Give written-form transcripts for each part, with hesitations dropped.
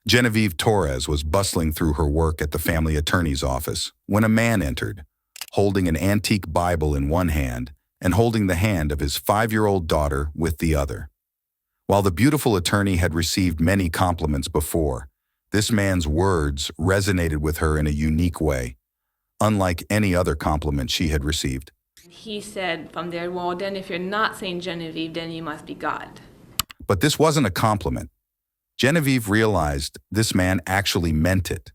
Genevieve Torres was bustling through her work at the family attorney's office when a man entered, holding an antique Bible in one hand and holding the hand of his 5-year-old daughter with the other. While the beautiful attorney had received many compliments before, this man's words resonated with her in a unique way, unlike any other compliment she had received. He said from there, well, then if you're not Saint Genevieve, then you must be God. But this wasn't a compliment. Genevieve realized this man actually meant it.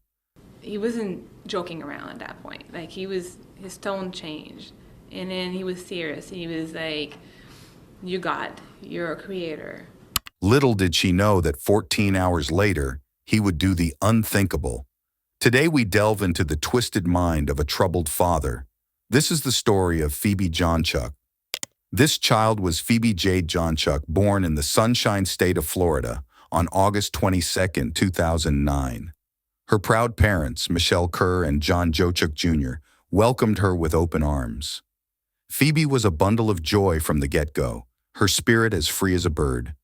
He wasn't joking around at that point. His tone changed. And then he was serious. He was like, you're God, you're a creator. Little did she know that 14 hours later, he would do the unthinkable. Today we delve into the twisted mind of a troubled father. This is the story of Phoebe Jonchuck. This child was Phoebe Jade Jonchuck, born in the Sunshine State of Florida on August 22, 2009. Her proud parents, Michelle Kerr and John Jonchuck Jr., welcomed her with open arms. Phoebe was a bundle of joy from the get-go, her spirit as free as a bird.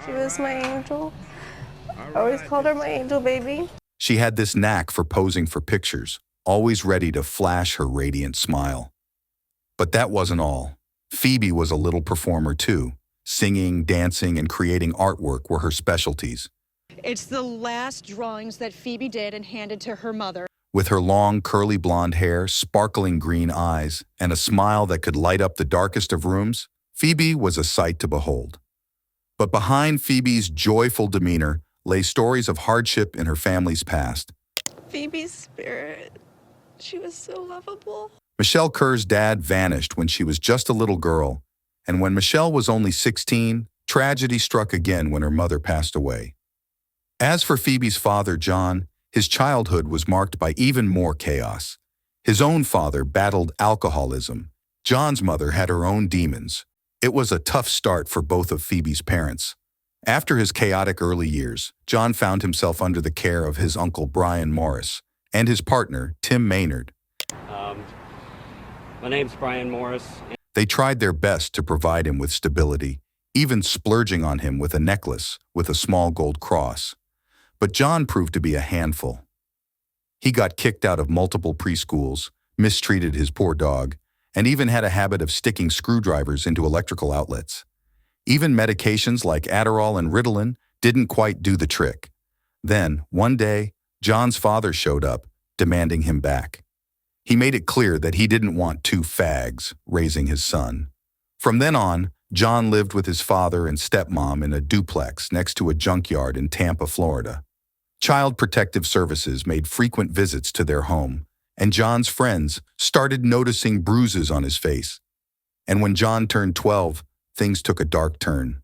She was my angel. I always called her my angel baby. She had this knack for posing for pictures, always ready to flash her radiant smile. But that wasn't all. Phoebe was a little performer too. Singing, dancing, and creating artwork were her specialties. It's the last drawings that Phoebe did and handed to her mother. With her long, curly blonde hair, sparkling green eyes, and a smile that could light up the darkest of rooms, Phoebe was a sight to behold. But behind Phoebe's joyful demeanor lay stories of hardship in her family's past. Phoebe's spirit, she was so lovable. Michelle Kerr's dad vanished when she was just a little girl, and when Michelle was only 16, tragedy struck again when her mother passed away. As for Phoebe's father, John, his childhood was marked by even more chaos. His own father battled alcoholism. John's mother had her own demons. It was a tough start for both of Phoebe's parents. After his chaotic early years, John found himself under the care of his uncle Brian Morris and his partner, Tim Maynard. My name's Brian Morris. They tried their best to provide him with stability, even splurging on him with a necklace with a small gold cross. But John proved to be a handful. He got kicked out of multiple preschools, mistreated his poor dog, and even had a habit of sticking screwdrivers into electrical outlets. Even medications like Adderall and Ritalin didn't quite do the trick. Then, one day, John's father showed up, demanding him back. He made it clear that he didn't want two fags raising his son. From then on, John lived with his father and stepmom in a duplex next to a junkyard in Tampa, Florida. Child Protective Services made frequent visits to their home, and John's friends started noticing bruises on his face. And when John turned 12, things took a dark turn.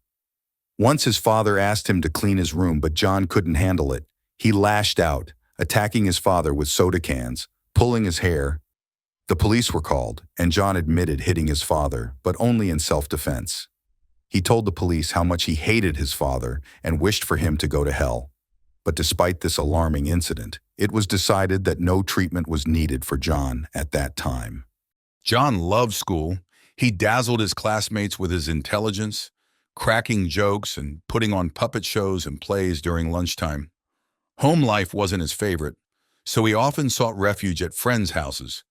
Once his father asked him to clean his room, but John couldn't handle it. He lashed out, attacking his father with soda cans, pulling his hair. The police were called, and John admitted hitting his father, but only in self-defense. He told the police how much he hated his father and wished for him to go to hell. But despite this alarming incident, it was decided that no treatment was needed for John at that time. John loved school. He dazzled his classmates with his intelligence, cracking jokes and putting on puppet shows and plays during lunchtime. Home life wasn't his favorite, so he often sought refuge at friends' houses.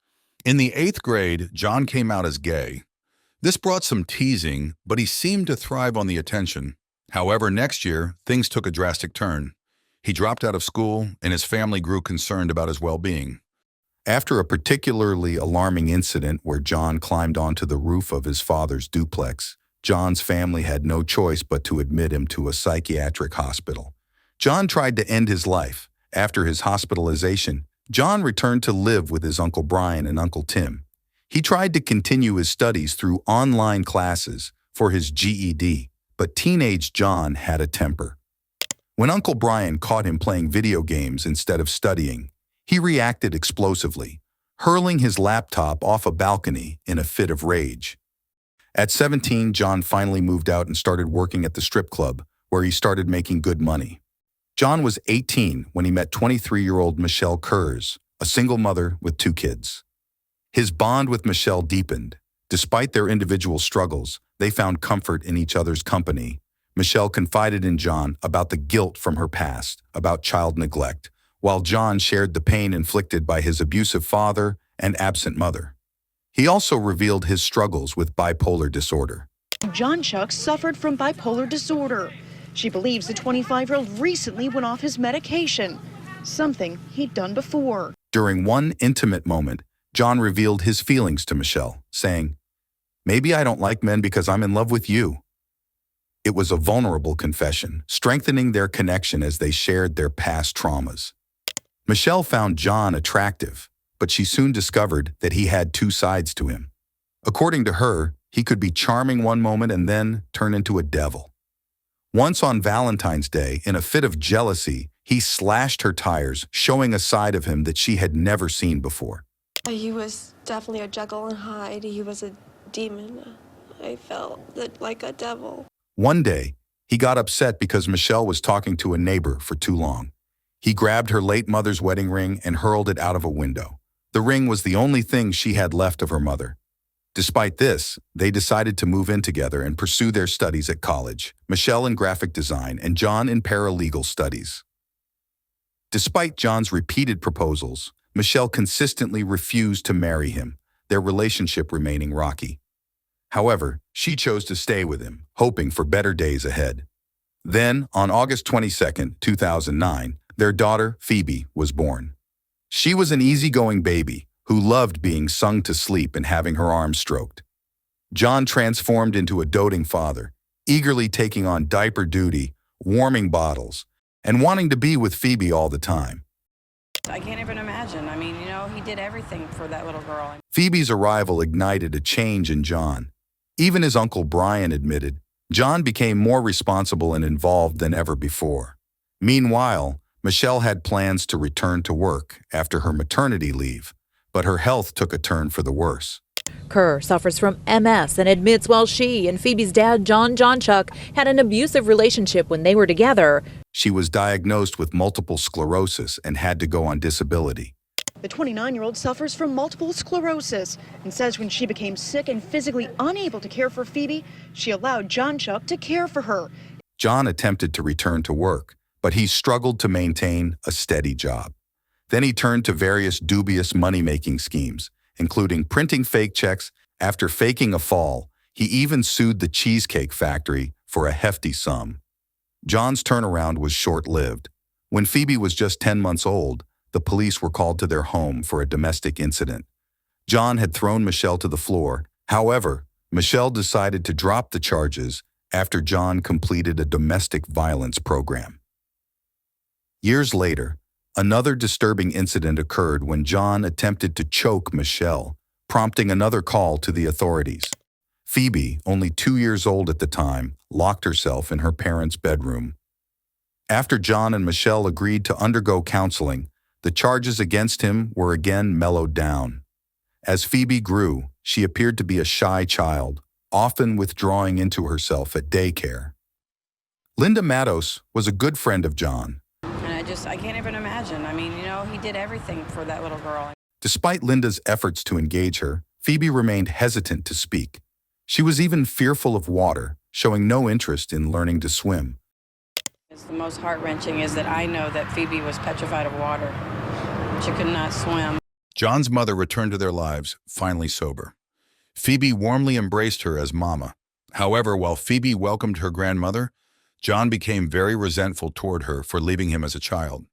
In the 8th grade, John came out as gay. This brought some teasing, but he seemed to thrive on the attention. However, next year, things took a drastic turn. He dropped out of school, and his family grew concerned about his well-being. After a particularly alarming incident where John climbed onto the roof of his father's duplex, John's family had no choice but to admit him to a psychiatric hospital. John tried to end his life. After his hospitalization, John returned to live with his Uncle Brian and Uncle Tim. He tried to continue his studies through online classes for his GED, but teenage John had a temper. When Uncle Brian caught him playing video games instead of studying, he reacted explosively, hurling his laptop off a balcony in a fit of rage. At 17, John finally moved out and started working at the strip club, where he started making good money. John was 18 when he met 23-year-old Michelle Kerr, a single mother with 2 kids. His bond with Michelle deepened. Despite their individual struggles, they found comfort in each other's company. Michelle confided in John about the guilt from her past, about child neglect, while John shared the pain inflicted by his abusive father and absent mother. He also revealed his struggles with bipolar disorder. Jonchuck suffered from bipolar disorder. She believes the 25-year-old recently went off his medication, something he'd done before. During one intimate moment, John revealed his feelings to Michelle, saying, "Maybe I don't like men because I'm in love with you." It was a vulnerable confession, strengthening their connection as they shared their past traumas. Michelle found John attractive, but she soon discovered that he had two sides to him. According to her, he could be charming one moment and then turn into a devil. Once on Valentine's Day, in a fit of jealousy, he slashed her tires, showing a side of him that she had never seen before. He was definitely a Jekyll and Hyde. He was a demon. I felt like a devil. One day, he got upset because Michelle was talking to a neighbor for too long. He grabbed her late mother's wedding ring and hurled it out of a window. The ring was the only thing she had left of her mother. Despite this, they decided to move in together and pursue their studies at college, Michelle in graphic design and John in paralegal studies. Despite John's repeated proposals, Michelle consistently refused to marry him, their relationship remaining rocky. However, she chose to stay with him, hoping for better days ahead. Then, on August 22, 2009, their daughter, Phoebe, was born. She was an easygoing baby who loved being sung to sleep and having her arms stroked. John transformed into a doting father, eagerly taking on diaper duty, warming bottles, and wanting to be with Phoebe all the time. I can't even imagine. I mean, he did everything for that little girl. Phoebe's arrival ignited a change in John. Even his uncle Brian admitted, John became more responsible and involved than ever before. Meanwhile, Michelle had plans to return to work after her maternity leave, but her health took a turn for the worse. Kerr suffers from MS and admits while she and Phoebe's dad, Jonchuck, had an abusive relationship when they were together. She was diagnosed with multiple sclerosis and had to go on disability. The 29-year-old suffers from multiple sclerosis and says when she became sick and physically unable to care for Phoebe, she allowed Jonchuck to care for her. John attempted to return to work, but he struggled to maintain a steady job. Then he turned to various dubious money-making schemes, including printing fake checks. After faking a fall, he even sued the Cheesecake Factory for a hefty sum. John's turnaround was short-lived. When Phoebe was just 10 months old, the police were called to their home for a domestic incident. John had thrown Michelle to the floor. However, Michelle decided to drop the charges after John completed a domestic violence program. Years later, another disturbing incident occurred when John attempted to choke Michelle, prompting another call to the authorities. Phoebe, only 2 years old at the time, locked herself in her parents' bedroom. After John and Michelle agreed to undergo counseling, the charges against him were again mellowed down. As Phoebe grew, she appeared to be a shy child, often withdrawing into herself at daycare. Linda Matos was a good friend of John. And I can't even imagine. I mean, he did everything for that little girl. Despite Linda's efforts to engage her, Phoebe remained hesitant to speak. She was even fearful of water, showing no interest in learning to swim. It's the most heart-wrenching is that I know that Phoebe was petrified of water. She could not swim. John's mother returned to their lives, finally sober. Phoebe warmly embraced her as Mama. However, while Phoebe welcomed her grandmother, John became very resentful toward her for leaving him as a child.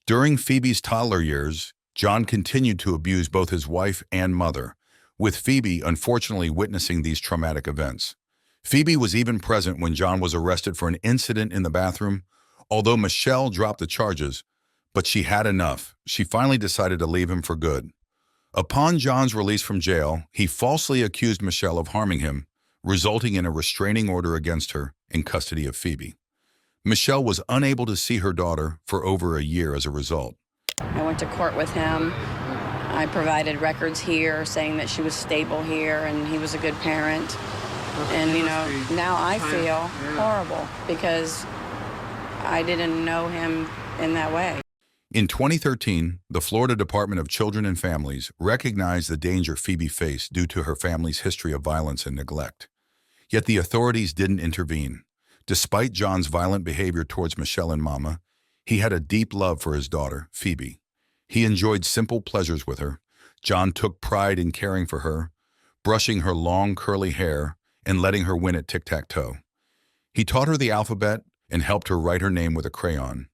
During Phoebe's toddler years, John continued to abuse both his wife and mother, with Phoebe unfortunately witnessing these traumatic events. Phoebe was even present when John was arrested for an incident in the bathroom. Although Michelle dropped the charges, but she had enough. She finally decided to leave him for good. Upon John's release from jail, he falsely accused Michelle of harming him, resulting in a restraining order against her in custody of Phoebe. Michelle was unable to see her daughter for over a year as a result. I went to court with him. I provided records here saying that she was stable here and he was a good parent. And, now I feel horrible because I didn't know him in that way. In 2013, the Florida Department of Children and Families recognized the danger Phoebe faced due to her family's history of violence and neglect. Yet the authorities didn't intervene. Despite John's violent behavior towards Michelle and Mama, he had a deep love for his daughter, Phoebe. He enjoyed simple pleasures with her. John took pride in caring for her, brushing her long curly hair and letting her win at tic-tac-toe. He taught her the alphabet and helped her write her name with a crayon.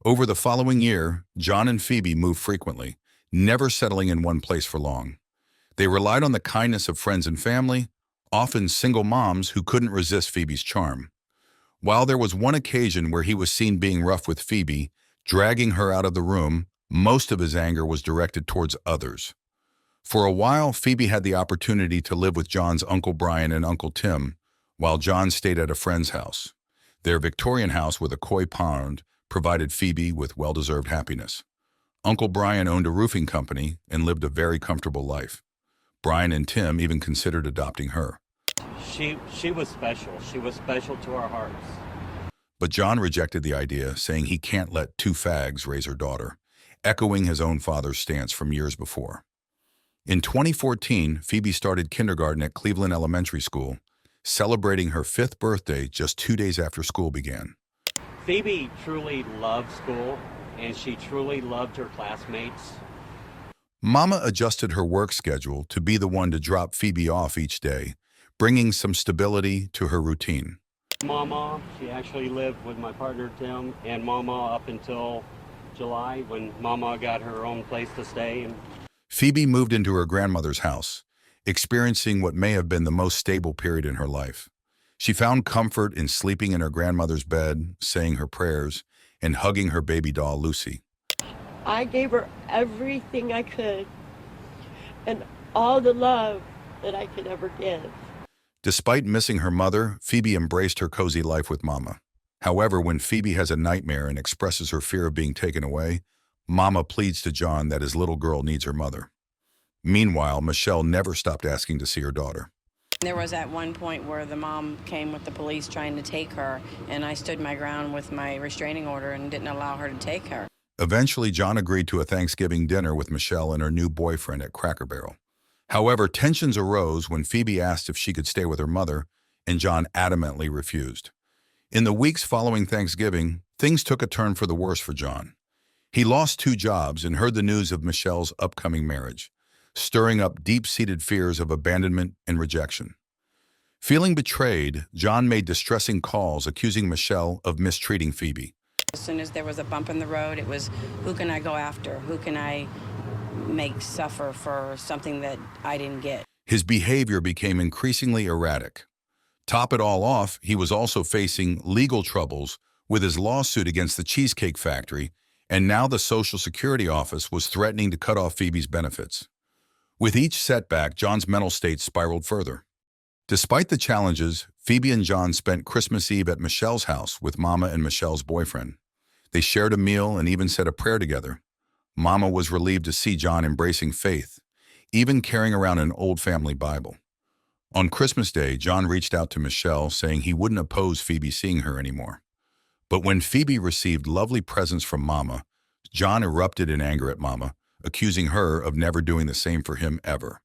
Over the following year, John and Phoebe moved frequently, never settling in one place for long. They relied on the kindness of friends and family, often single moms who couldn't resist Phoebe's charm. While there was one occasion where he was seen being rough with Phoebe, dragging her out of the room, most of his anger was directed towards others. For a while, Phoebe had the opportunity to live with John's Uncle Brian and Uncle Tim, while John stayed at a friend's house. Their Victorian house with a koi pond provided Phoebe with well-deserved happiness. Uncle Brian owned a roofing company and lived a very comfortable life. Brian and Tim even considered adopting her. She was special. She was special to our hearts. But John rejected the idea, saying he can't let two fags raise her daughter, echoing his own father's stance from years before. In 2014, Phoebe started kindergarten at Cleveland Elementary School, celebrating her 5th birthday just 2 days after school began. Phoebe truly loved school, and she truly loved her classmates. Mama adjusted her work schedule to be the one to drop Phoebe off each day, bringing some stability to her routine. Mama, she actually lived with my partner Tim and Mama up until July when Mama got her own place to stay. Phoebe moved into her grandmother's house, experiencing what may have been the most stable period in her life. She found comfort in sleeping in her grandmother's bed, saying her prayers, and hugging her baby doll, Lucy. I gave her everything I could and all the love that I could ever give. Despite missing her mother, Phoebe embraced her cozy life with Mama. However, when Phoebe has a nightmare and expresses her fear of being taken away, Mama pleads to John that his little girl needs her mother. Meanwhile, Michelle never stopped asking to see her daughter. There was at one point where the mom came with the police trying to take her, and I stood my ground with my restraining order and didn't allow her to take her. Eventually, John agreed to a Thanksgiving dinner with Michelle and her new boyfriend at Cracker Barrel. However, tensions arose when Phoebe asked if she could stay with her mother, and John adamantly refused. In the weeks following Thanksgiving, things took a turn for the worse for John. He lost 2 jobs and heard the news of Michelle's upcoming marriage, stirring up deep-seated fears of abandonment and rejection. Feeling betrayed, John made distressing calls accusing Michelle of mistreating Phoebe. As soon as there was a bump in the road, it was, who can I go after? Who can I make suffer for something that I didn't get? His behavior became increasingly erratic. Top it all off, he was also facing legal troubles with his lawsuit against the Cheesecake Factory, and now the Social Security Office was threatening to cut off Phoebe's benefits. With each setback, John's mental state spiraled further. Despite the challenges, Phoebe and John spent Christmas Eve at Michelle's house with Mama and Michelle's boyfriend. They shared a meal and even said a prayer together. Mama was relieved to see John embracing faith, even carrying around an old family Bible. On Christmas Day, John reached out to Michelle, saying he wouldn't oppose Phoebe seeing her anymore. But when Phoebe received lovely presents from Mama, John erupted in anger at Mama, accusing her of never doing the same for him ever.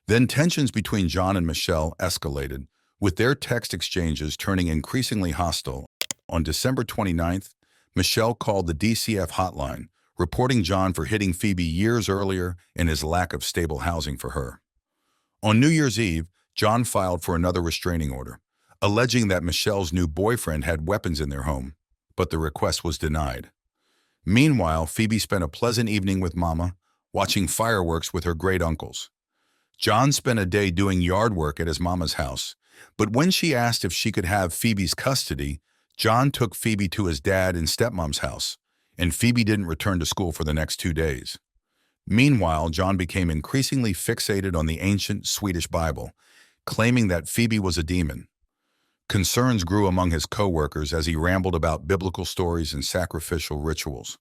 Then tensions between John and Michelle escalated, with their text exchanges turning increasingly hostile. On December 29th, Michelle called the DCF hotline, reporting John for hitting Phoebe years earlier and his lack of stable housing for her. On New Year's Eve, John filed for another restraining order, alleging that Michelle's new boyfriend had weapons in their home, but the request was denied. Meanwhile, Phoebe spent a pleasant evening with Mama, watching fireworks with her great-uncles. John spent a day doing yard work at his mama's house, but when she asked if she could have Phoebe's custody, John took Phoebe to his dad and stepmom's house, and Phoebe didn't return to school for the next 2 days. Meanwhile, John became increasingly fixated on the ancient Swedish Bible, claiming that Phoebe was a demon. Concerns grew among his co-workers as he rambled about biblical stories and sacrificial rituals.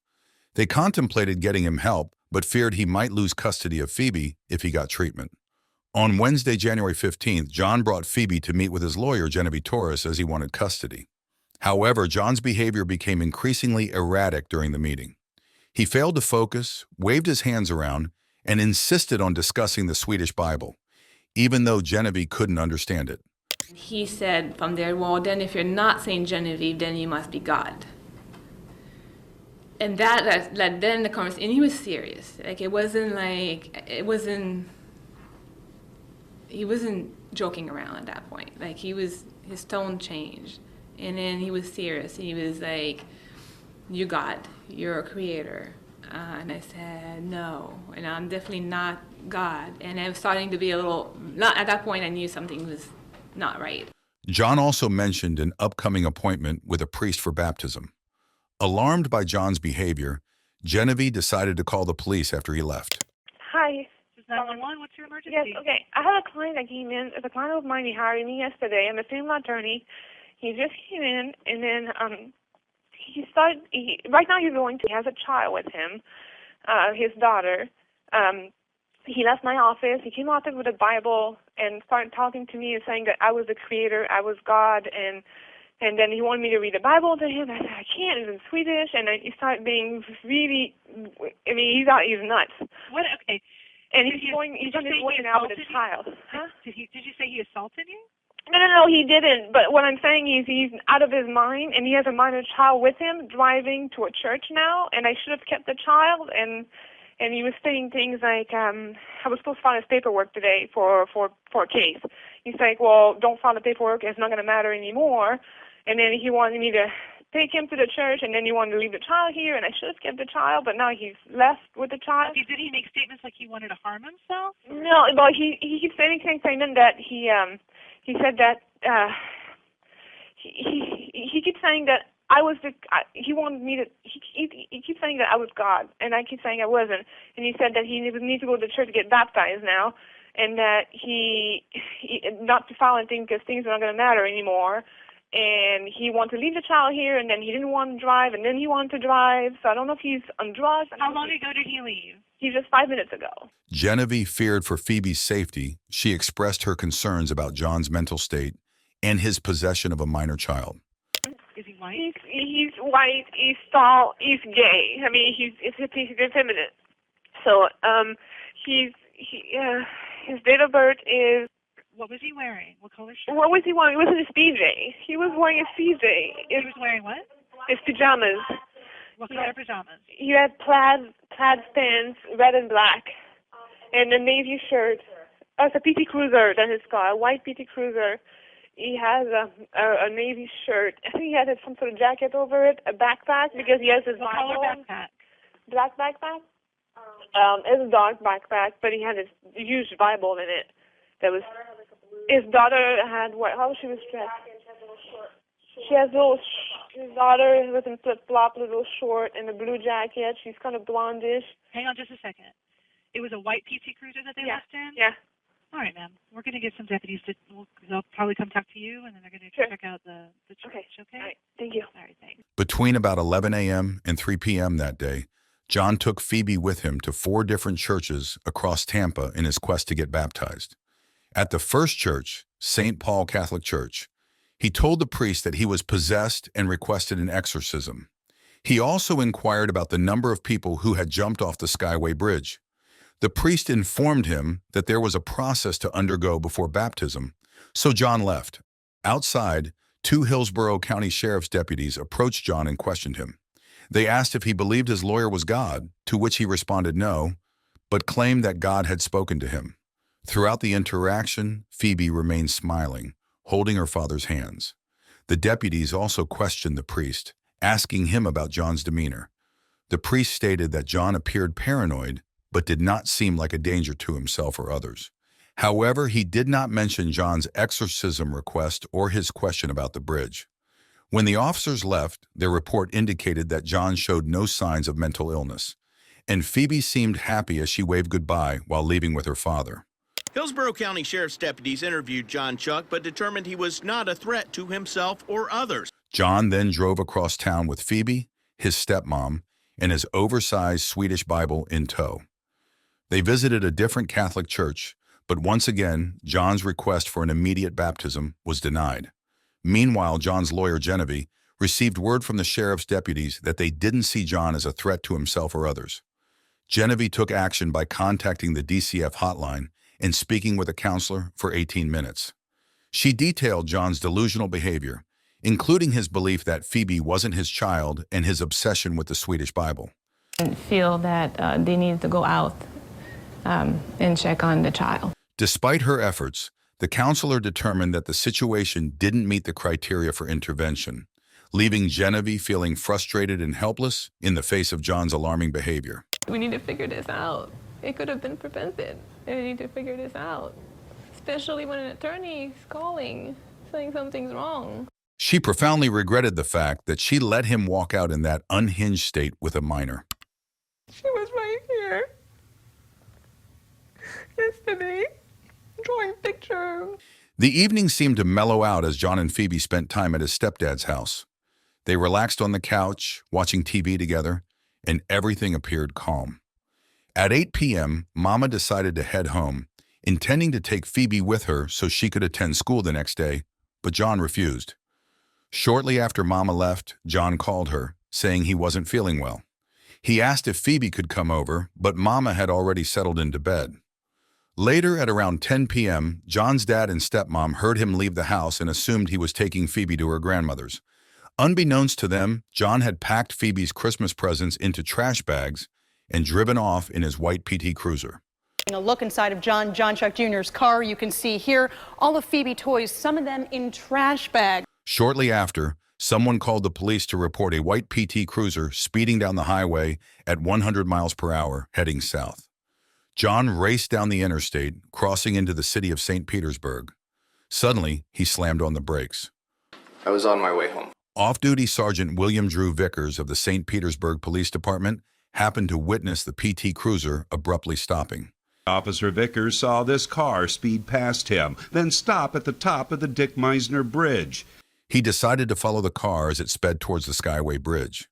They contemplated getting him help, but feared he might lose custody of Phoebe if he got treatment. On Wednesday, January 15th, John brought Phoebe to meet with his lawyer, Genevieve Torres, as he wanted custody. However, John's behavior became increasingly erratic during the meeting. He failed to focus, waved his hands around, and insisted on discussing the Swedish Bible, even though Genevieve couldn't understand it. He said from there, well, then if you're not Saint Genevieve, then you must be God. And that then the conversation, and he was serious. Like, he wasn't joking around at that point. Like, his tone changed. And then he was serious. He was like, you God, you're a creator. And I said, no, and I'm definitely not God. And I was starting to be a little, not at that point, I knew something was not right. John also mentioned an upcoming appointment with a priest for baptism. Alarmed by John's behavior, Genevieve decided to call the police after he left. Hi. 911, what's your emergency? Yes, okay. I have a client that came in. It's a client of mine. He hired me yesterday. I'm a family attorney. He just came in, and then right now he has a child with him, his daughter. He left my office. He came out there with a Bible and started talking to me and saying that I was the creator, I was God, and then he wanted me to read the Bible to him. I said, I can't, it's in Swedish, and he started being really, he thought he was nuts. What, okay. And he's going out with a child. Huh? Did you say he assaulted you? No, he didn't. But what I'm saying is he's out of his mind, and he has a minor child with him driving to a church now, and I should have kept the child, and he was saying things like, I was supposed to file his paperwork today for a case. He's like, well, don't file the paperwork, it's not going to matter anymore. And then he wanted me to take him to the church, and then he wanted to leave the child here, and I should have kept the child, but now he's left with the child. Okay, did he make statements like he wanted to harm himself? No, well, he keeps saying that he said that he keeps saying that I was he wanted me to, he keeps saying that I was God, and I keep saying I wasn't, and he said that he needs to go to the church to get baptized now, and that he not to file anything because things are not going to matter anymore, and he wanted to leave the child here, and then he didn't want to drive, and then he wanted to drive, so I don't know if he's on drugs. How long ago did he leave? He just 5 minutes ago. Genevieve feared for Phoebe's safety. She expressed her concerns about John's mental state and his possession of a minor child. Is he white? He's white, he's tall, he's gay. I mean, he's effeminate. So, his date of birth is... What was he wearing? What color shirt? What was he wearing? It was his PJ. He was wearing his PJ. He was wearing what? His pajamas. What color pajamas? He had plaid pants, red and black, and a navy shirt. Oh, it's a PT Cruiser, that is called, a white PT Cruiser. He has a navy shirt. I think he had some sort of jacket over it, a backpack, because he has his What Bible. color backpack? Black backpack? It's a dark backpack, but he had his huge Bible in it. His daughter had what? How she was dressed? She has his daughter was in flip-flop, a little short, and a blue jacket. She's kind of blondish. Hang on just a second. It was a white PT Cruiser that they left in? Yeah. All right, ma'am. We're going to get some deputies they'll probably come talk to you, and then they're going to check out the church, okay? All right. Thank you. All right, thanks. Between about 11 a.m. and 3 p.m. that day, John took Phoebe with him to 4 different churches across Tampa in his quest to get baptized. At the first church, St. Paul Catholic Church, he told the priest that he was possessed and requested an exorcism. He also inquired about the number of people who had jumped off the Skyway Bridge. The priest informed him that there was a process to undergo before baptism, so John left. Outside, 2 Hillsborough County Sheriff's deputies approached John and questioned him. They asked if he believed his lawyer was God, to which he responded no, but claimed that God had spoken to him. Throughout the interaction, Phoebe remained smiling, holding her father's hands. The deputies also questioned the priest, asking him about John's demeanor. The priest stated that John appeared paranoid, but did not seem like a danger to himself or others. However, he did not mention John's exorcism request or his question about the bridge. When the officers left, their report indicated that John showed no signs of mental illness, and Phoebe seemed happy as she waved goodbye while leaving with her father. Hillsborough County Sheriff's deputies interviewed Jonchuck, but determined he was not a threat to himself or others. John then drove across town with Phoebe, his stepmom, and his oversized Swedish Bible in tow. They visited a different Catholic church, but once again, John's request for an immediate baptism was denied. Meanwhile, John's lawyer, Genevieve, received word from the sheriff's deputies that they didn't see John as a threat to himself or others. Genevieve took action by contacting the DCF hotline and speaking with a counselor for 18 minutes. She detailed John's delusional behavior, including his belief that Phoebe wasn't his child and his obsession with the Swedish Bible. And feel that they needed to go out and check on the child. Despite her efforts, the counselor determined that the situation didn't meet the criteria for intervention, leaving Genevieve feeling frustrated and helpless in the face of John's alarming behavior. We need to figure this out. It could have been prevented. We need to figure this out, especially when an attorney is calling, saying something's wrong. She profoundly regretted the fact that she let him walk out in that unhinged state with a minor. She was right here yesterday, drawing pictures. The evening seemed to mellow out as John and Phoebe spent time at his stepdad's house. They relaxed on the couch, watching TV together, and everything appeared calm. At 8 p.m., Mama decided to head home, intending to take Phoebe with her so she could attend school the next day, but John refused. Shortly after Mama left, John called her, saying he wasn't feeling well. He asked if Phoebe could come over, but Mama had already settled into bed. Later, at around 10 p.m., John's dad and stepmom heard him leave the house and assumed he was taking Phoebe to her grandmother's. Unbeknownst to them, John had packed Phoebe's Christmas presents into trash bags and driven off in his white PT Cruiser. A look inside of Jonchuck Jr.'s car. You can see here all of Phoebe toys, some of them in trash bags. Shortly after, someone called the police to report a white PT Cruiser speeding down the highway at 100 miles per hour, heading south. John raced down the interstate, crossing into the city of St. Petersburg. Suddenly, he slammed on the brakes. I was on my way home. Off-duty Sergeant William Drew Vickers of the St. Petersburg Police Department happened to witness the PT Cruiser abruptly stopping. Officer Vickers saw this car speed past him, then stop at the top of the Dick Meisner Bridge. He decided to follow the car as it sped towards the Skyway Bridge.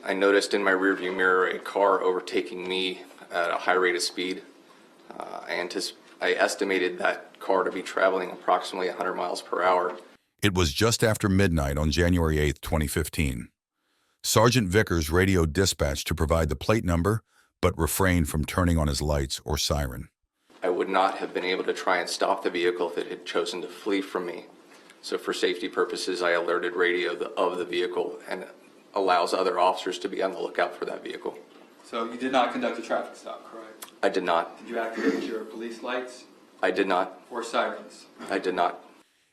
I noticed in my rearview mirror a car overtaking me at a high rate of speed. I estimated that car to be traveling approximately 100 miles per hour. It was just after midnight on January 8, 2015. Sergeant Vickers radioed dispatch to provide the plate number, but refrained from turning on his lights or siren. I would not have been able to try and stop the vehicle if it had chosen to flee from me. So for safety purposes, I alerted radio of the vehicle and allows other officers to be on the lookout for that vehicle. So you did not conduct a traffic stop, correct? I did not. Did you activate your police lights? I did not. Or sirens? I did not.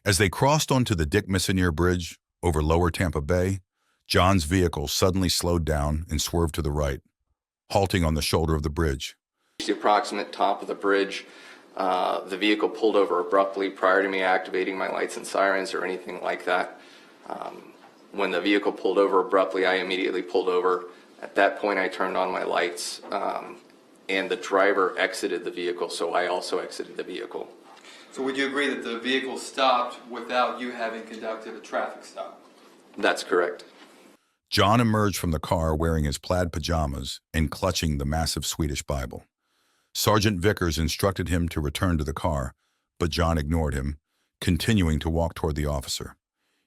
As they crossed onto the Dick Meisner Bridge over Lower Tampa Bay, John's vehicle suddenly slowed down and swerved to the right, halting on the shoulder of the bridge. The approximate top of the bridge, the vehicle pulled over abruptly prior to me activating my lights and sirens or anything like that. When the vehicle pulled over abruptly, I immediately pulled over. At that point, I turned on my lights, and the driver exited the vehicle, so I also exited the vehicle. So would you agree that the vehicle stopped without you having conducted a traffic stop? That's correct. John emerged from the car wearing his plaid pajamas and clutching the massive Swedish Bible. Sergeant Vickers instructed him to return to the car, but John ignored him, continuing to walk toward the officer.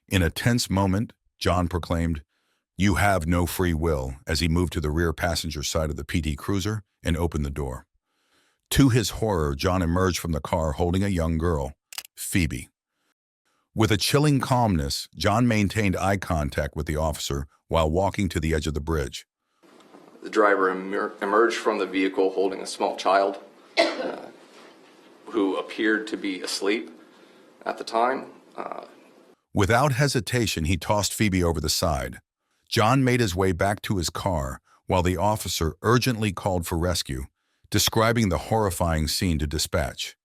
In a tense moment, John proclaimed, "You have no free will," as he moved to the rear passenger side of the PT Cruiser and opened the door. To his horror, John emerged from the car holding a young girl, Phoebe. With a chilling calmness, John maintained eye contact with the officer while walking to the edge of the bridge. The driver emerged from the vehicle holding a small child who appeared to be asleep at the time. Without hesitation, he tossed Phoebe over the side. John made his way back to his car while the officer urgently called for rescue, describing the horrifying scene to dispatch.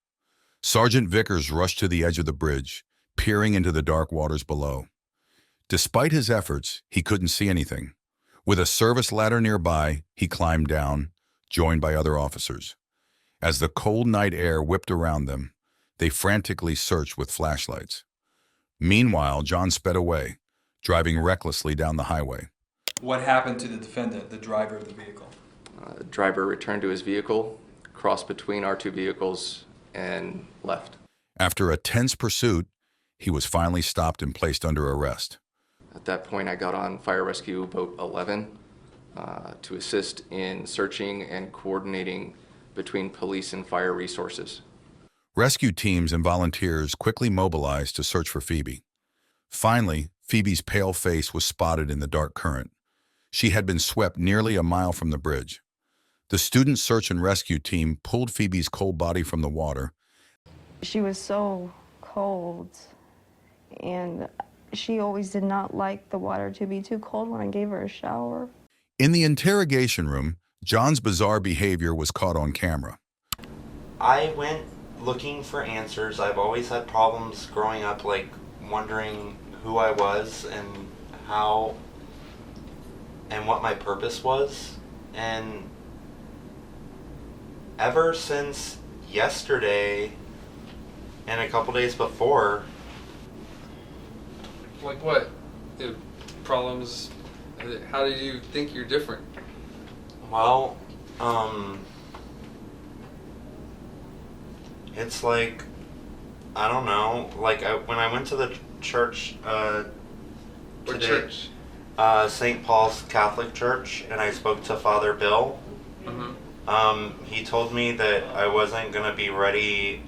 Sergeant Vickers rushed to the edge of the bridge, peering into the dark waters below. Despite his efforts, he couldn't see anything. With a service ladder nearby, he climbed down, joined by other officers. As the cold night air whipped around them, they frantically searched with flashlights. Meanwhile, John sped away, driving recklessly down the highway. What happened to the defendant, the driver of the vehicle? The driver returned to his vehicle, crossed between our two vehicles, and left. After a tense pursuit, he was finally stopped and placed under arrest. At that point, I got on Fire Rescue Boat 11 to assist in searching and coordinating between police and fire resources. Rescue teams and volunteers quickly mobilized to search for Phoebe. Finally, Phoebe's pale face was spotted in the dark current. She had been swept nearly a mile from the bridge. The student search and rescue team pulled Phoebe's cold body from the water. She was so cold, and she always did not like the water to be too cold when I gave her a shower. In the interrogation room, John's bizarre behavior was caught on camera. I went looking for answers. I've always had problems growing up, like wondering who I was and how and what my purpose was. And ever since yesterday and a couple days before. Like what? The problems? How do you think you're different? Well, it's like, I don't know, like when I went to the church What today, church? St. Paul's Catholic Church, and I spoke to Father Bill. He told me that I wasn't going to be ready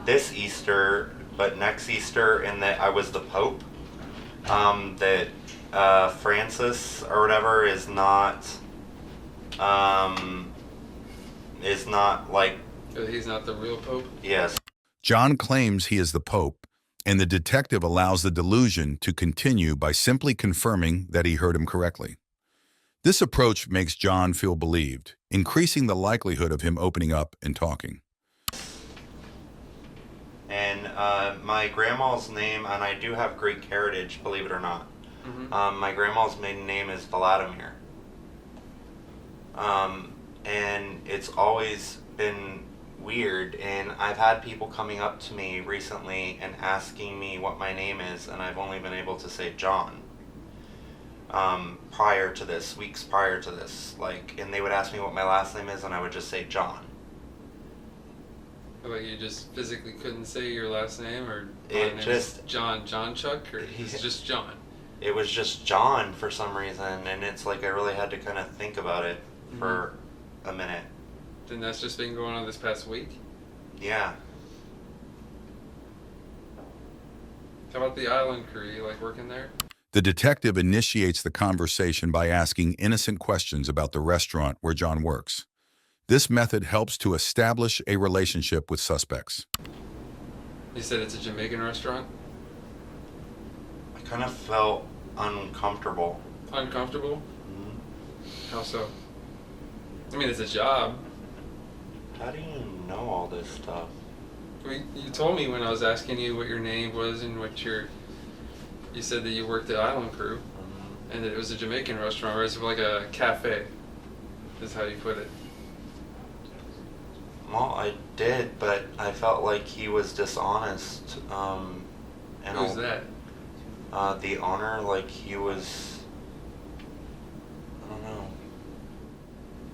this Easter, but next Easter, and that I was the Pope. That Francis or whatever is not like. He's not the real Pope? Yes. John claims he is the Pope, and the detective allows the delusion to continue by simply confirming that he heard him correctly. This approach makes John feel believed, increasing the likelihood of him opening up and talking. And my grandma's name, and I do have Greek heritage, believe it or not. My grandma's maiden name is Vladimir. And it's always been weird, and I've had people coming up to me recently and asking me what my name is, and I've only been able to say John. Prior to this, weeks prior to this, and they would ask me what my last name is, and I would just say John. Like you just physically couldn't say your last name, or It my name just- is Jonchuck, or he's just John? It was just John for some reason, and it's like I really had to kind of think about it for a minute. Then that's just been going on this past week? Yeah. How about the island crew? You like working there? The detective initiates the conversation by asking innocent questions about the restaurant where John works. This method helps to establish a relationship with suspects. You said it's a Jamaican restaurant? I kind of felt uncomfortable. Uncomfortable? How so? I mean, it's a job. How do you know all this stuff? You told me when I was asking you what your name was and what you said that you worked at Island Crew, and that it was a Jamaican restaurant, or it's like a cafe, is how you put it. Well, I did, but I felt like he was dishonest. And Who's that? The owner, like he was. I don't know.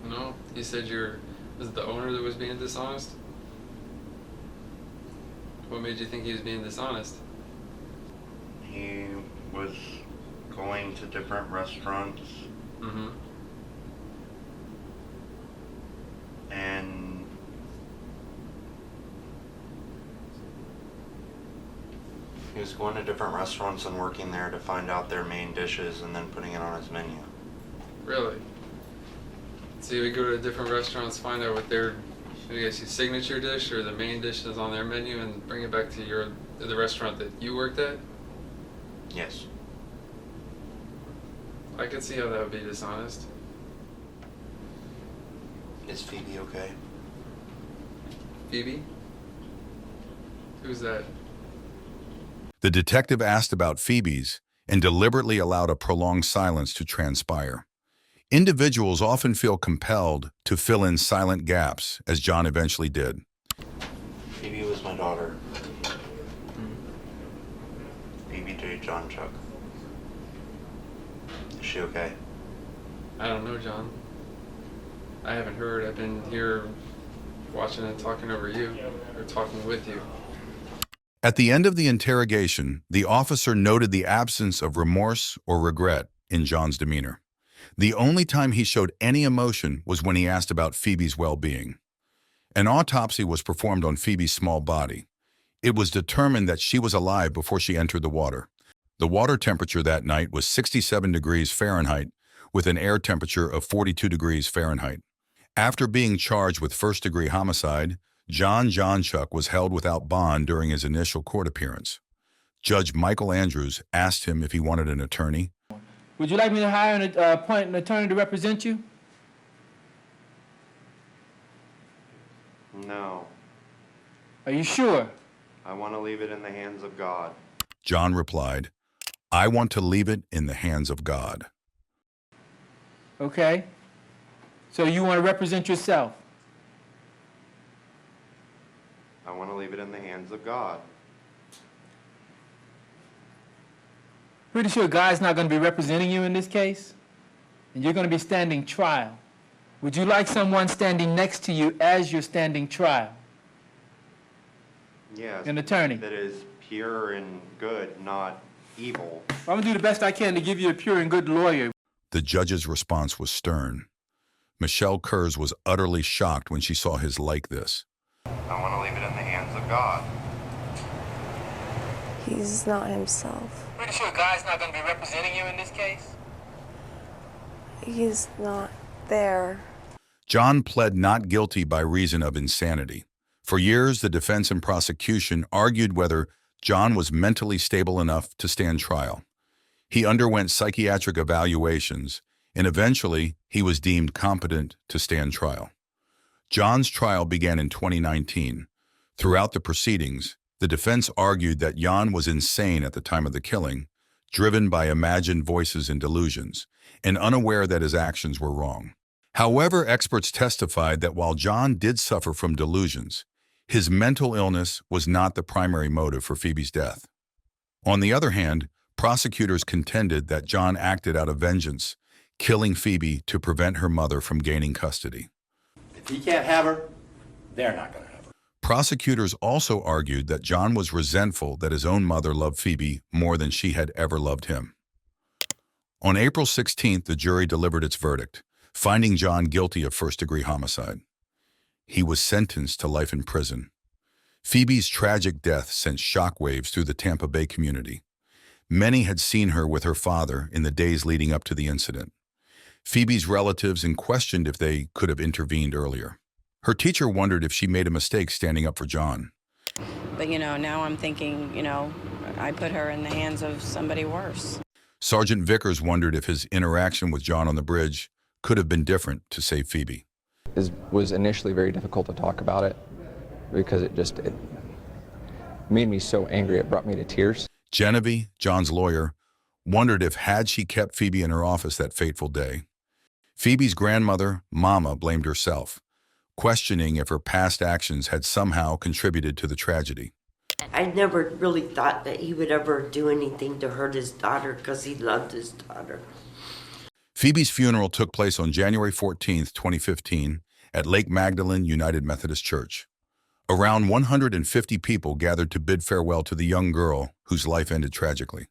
No? You said was it the owner that was being dishonest? What made you think he was being dishonest? He was going to different restaurants. And he was going to different restaurants and working there to find out their main dishes and then putting it on his menu. Really? So you would go to different restaurants, find out what their, I guess, your signature dish or the main dish is on their menu, and bring it back to the restaurant that you worked at? Yes. I could see how that would be dishonest. Is Phoebe okay? Phoebe? Who's that? The detective asked about Phoebe's and deliberately allowed a prolonged silence to transpire. Individuals often feel compelled to fill in silent gaps, as John eventually did. Phoebe was my daughter. Phoebe J. Jonchuck. Is she okay? I don't know, John. I haven't heard. I've been here watching and talking over you, or talking with you. At the end of the interrogation, the officer noted the absence of remorse or regret in John's demeanor. The only time he showed any emotion was when he asked about Phoebe's well-being. An autopsy was performed on Phoebe's small body. It was determined that she was alive before she entered the water. The water temperature that night was 67 degrees Fahrenheit, with an air temperature of 42 degrees Fahrenheit. After being charged with first-degree homicide, Jonchuck was held without bond during his initial court appearance. Judge Michael Andrews asked him if he wanted an attorney. Would you like me to hire and appoint an attorney to represent you? No. Are you sure? I want to leave it in the hands of God. John replied, "I want to leave it in the hands of God." Okay. So you want to represent yourself? I want to leave it in the hands of God. Pretty sure God's not going to be representing you in this case, and you're going to be standing trial. Would you like someone standing next to you as you're standing trial? Yes. An attorney. That is pure and good, not evil. I'm going to do the best I can to give you a pure and good lawyer. The judge's response was stern. Michelle Kurz was utterly shocked when she saw his like this. I want to leave it in the hands of God. He's not himself. Pretty sure God's not going to be representing you in this case? He's not there. John pled not guilty by reason of insanity. For years, the defense and prosecution argued whether John was mentally stable enough to stand trial. He underwent psychiatric evaluations, and eventually he was deemed competent to stand trial. John's trial began in 2019. Throughout the proceedings, the defense argued that Jan was insane at the time of the killing, driven by imagined voices and delusions, and unaware that his actions were wrong. However, experts testified that while John did suffer from delusions, his mental illness was not the primary motive for Phoebe's death. On the other hand, prosecutors contended that John acted out of vengeance, killing Phoebe to prevent her mother from gaining custody. If he can't have her, they're not going to have her. Prosecutors also argued that John was resentful that his own mother loved Phoebe more than she had ever loved him. On April 16th, the jury delivered its verdict, finding John guilty of first-degree homicide. He was sentenced to life in prison. Phoebe's tragic death sent shockwaves through the Tampa Bay community. Many had seen her with her father in the days leading up to the incident. Phoebe's relatives questioned if they could have intervened earlier. Her teacher wondered if she made a mistake standing up for John. But, now I'm thinking, I put her in the hands of somebody worse. Sergeant Vickers wondered if his interaction with John on the bridge could have been different to save Phoebe. It was initially very difficult to talk about it because it made me so angry it brought me to tears. Genevieve, John's lawyer, wondered if had she kept Phoebe in her office that fateful day. Phoebe's grandmother, Mama, blamed herself, questioning if her past actions had somehow contributed to the tragedy. I never really thought that he would ever do anything to hurt his daughter because he loved his daughter. Phoebe's funeral took place on January 14, 2015, at Lake Magdalene United Methodist Church. Around 150 people gathered to bid farewell to the young girl whose life ended tragically.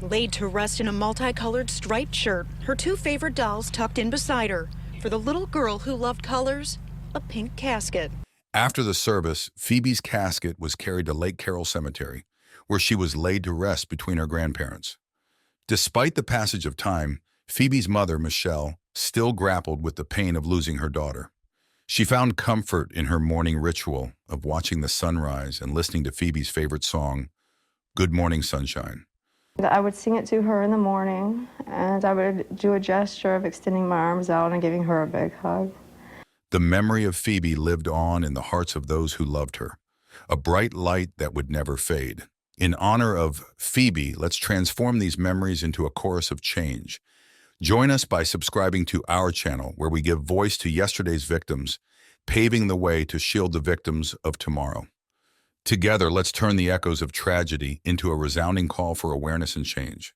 Laid to rest in a multicolored striped shirt, her two favorite dolls tucked in beside her. For the little girl who loved colors, a pink casket. After the service, Phoebe's casket was carried to Lake Carroll Cemetery, where she was laid to rest between her grandparents. Despite the passage of time, Phoebe's mother, Michelle, still grappled with the pain of losing her daughter. She found comfort in her morning ritual of watching the sunrise and listening to Phoebe's favorite song, Good Morning Sunshine. I would sing it to her in the morning, and I would do a gesture of extending my arms out and giving her a big hug. The memory of Phoebe lived on in the hearts of those who loved her, a bright light that would never fade. In honor of Phoebe, let's transform these memories into a chorus of change. Join us by subscribing to our channel, where we give voice to yesterday's victims, paving the way to shield the victims of tomorrow. Together, let's turn the echoes of tragedy into a resounding call for awareness and change.